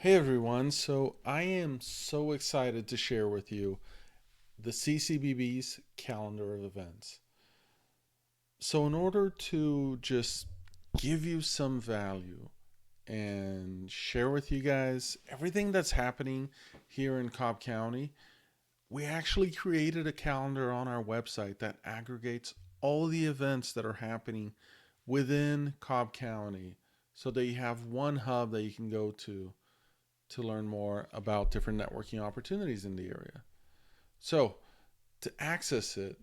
Hey everyone, so I am so excited to share with you the CCBB's calendar of events. So, in order to just give you some value and share with you guys everything that's happening here in Cobb County, we actually created a calendar on our website that aggregates all the events that are happening within Cobb County so that you have one hub that you can go to learn more about different networking opportunities in the area. So, to access it,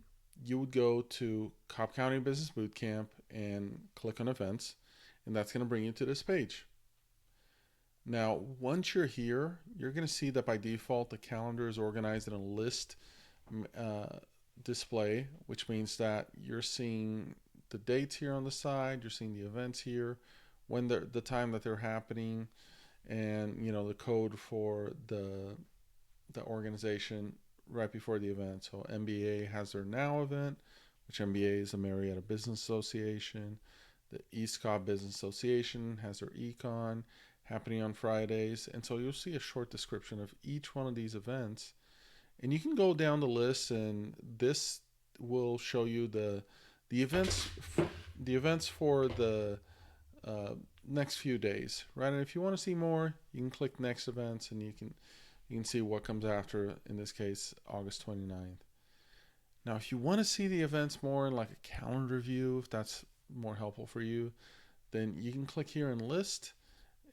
you would go to Cobb County Business Bootcamp and click on events, and that's going to bring you to this page. Now, once you're here, you're going to see that by default the calendar is organized in a list uh, display, which means that you're seeing the dates here on the side, you're seeing the events here, when the time that they're happening, and the code for the organization right before the event. So MBA has their now event, which MBA is the Marietta Business Association. The East Cobb Business Association has their econ happening on Fridays. And so you'll see a short description of each one of these events. And you can go down the list, and this will show you the events the events for the uh, next few days, right? And if you want to see more, you can click next events, and you can see what comes after. In this case, August 29th. Now, if you want to see the events more in like a calendar view, if that's more helpful for you, then you can click here in list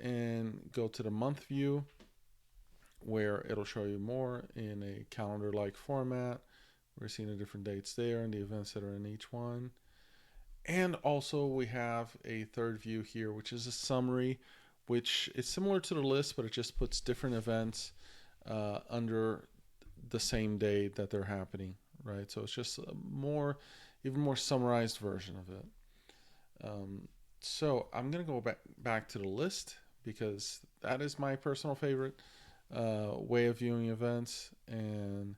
and go to the month view, where it'll show you more in a calendar like format. We're seeing the different dates there and the events that are in each one. And also we have a third view here, which is a summary, which is similar to the list, but it just puts different events under the same day that they're happening, right? So it's just even more summarized version of it. So I'm gonna go back to the list because that is my personal favorite way of viewing events, and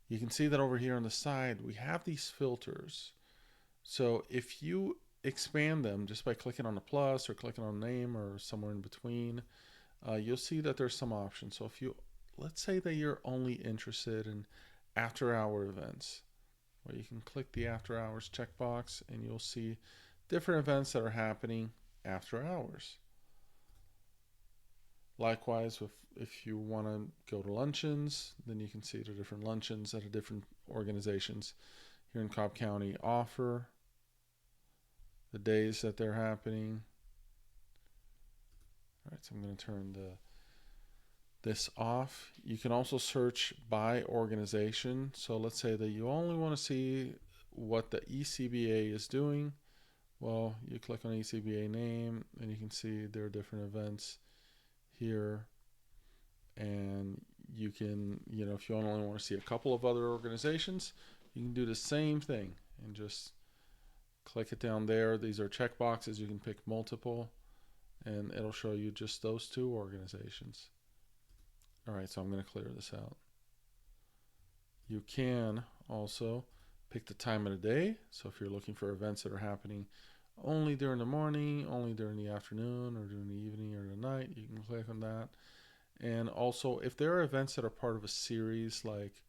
you can see that over here on the side we have these filters. So if you expand them just by clicking on the plus or clicking on name or somewhere in between, you'll see that there's some options. So if you, let's say that you're only interested in after hour events, well, you can click the after hours checkbox and you'll see different events that are happening after hours. Likewise, if you want to go to luncheons, then you can see the different luncheons that the different organizations here in Cobb County offer, the days that they're happening. All right, so I'm going to turn this off. You can also search by organization. So let's say that you only want to see what the ECBA is doing. Well, you click on ECBA name and you can see there are different events here. And you can, if you only want to see a couple of other organizations, you can do the same thing and just click it down there. These are check boxes. You can pick multiple and it'll show you just those two organizations. All right, so I'm going to clear this out. You can also pick the time of the day. So if you're looking for events that are happening only during the morning, only during the afternoon, or during the evening or the night, you can click on that. And also, if there are events that are part of a series like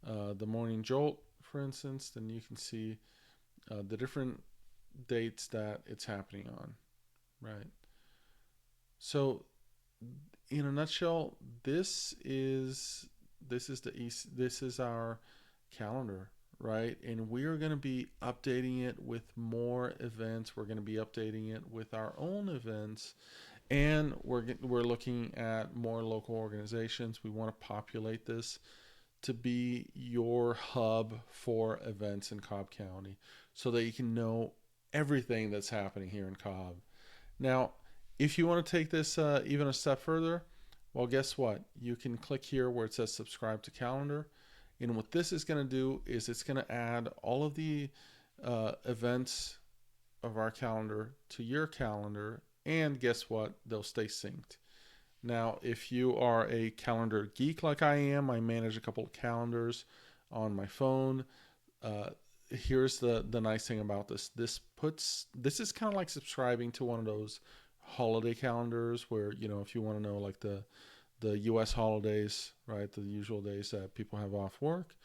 the Morning Jolt, for instance, then you can see the different dates that it's happening on, right? So, in a nutshell, this is our calendar, right? And we are going to be updating it with more events. We're going to be updating it with our own events, and we're looking at more local organizations. We want to populate this to be your hub for events in Cobb County so that you can know everything that's happening here in Cobb. Now, if you want to take this even a step further, well, guess what? You can click here where it says subscribe to calendar. And what this is going to do is it's going to add all of the events of our calendar to your calendar. And guess what? They'll stay synced. Now, if you are a calendar geek like I am, I manage a couple of calendars on my phone. Here's the nice thing about this. This is kind of like subscribing to one of those holiday calendars where, if you want to know like the US holidays, right? The usual days that people have off work.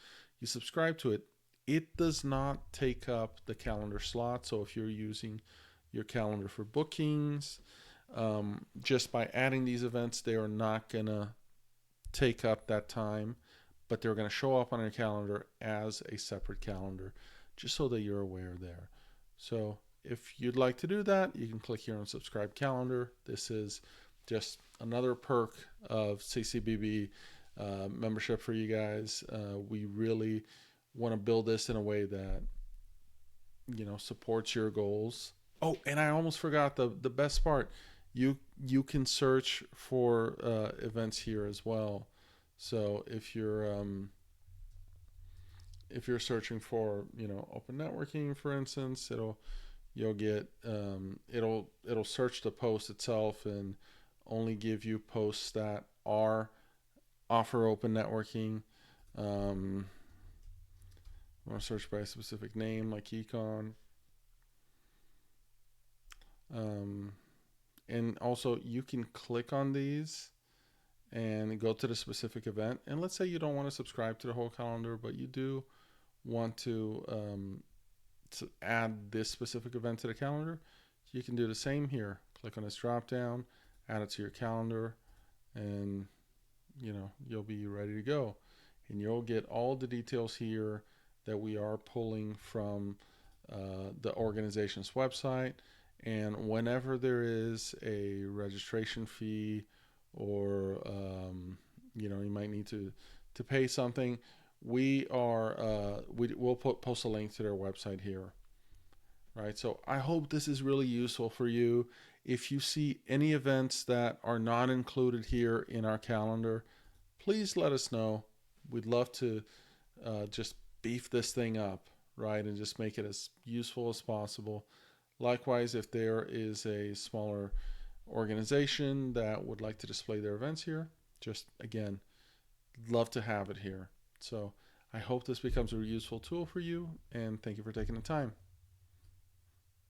You subscribe to it. It does not take up the calendar slot. So if you're using your calendar for bookings, just by adding these events, they are not going to take up that time, but they're going to show up on your calendar as a separate calendar, just so that you're aware there. So if you'd like to do that, you can click here on subscribe calendar. This is just another perk of CCBB membership for you guys. We really want to build this in a way that, you know, supports your goals. Oh, and I almost forgot the best part. You can search for events here as well. So if you're searching for, you know, open networking, for instance, you'll get it'll search the post itself and only give you posts that are offer open networking. I want to search by a specific name like econ. And also you can click on these and go to the specific event. And let's say you don't want to subscribe to the whole calendar, but you do want to add this specific event to the calendar. You can do the same here. Click on this drop down, add it to your calendar, and you know, you'll be ready to go. And you'll get all the details here that we are pulling from the organization's website. And whenever there is a registration fee, or you know, you might need to pay something, we'll post a link to their website here. Right. So I hope this is really useful for you. If you see any events that are not included here in our calendar, please let us know. We'd love to just beef this thing up, right, and just make it as useful as possible. Likewise, if there is a smaller organization that would like to display their events here, just again, love to have it here. So I hope this becomes a useful tool for you, and thank you for taking the time.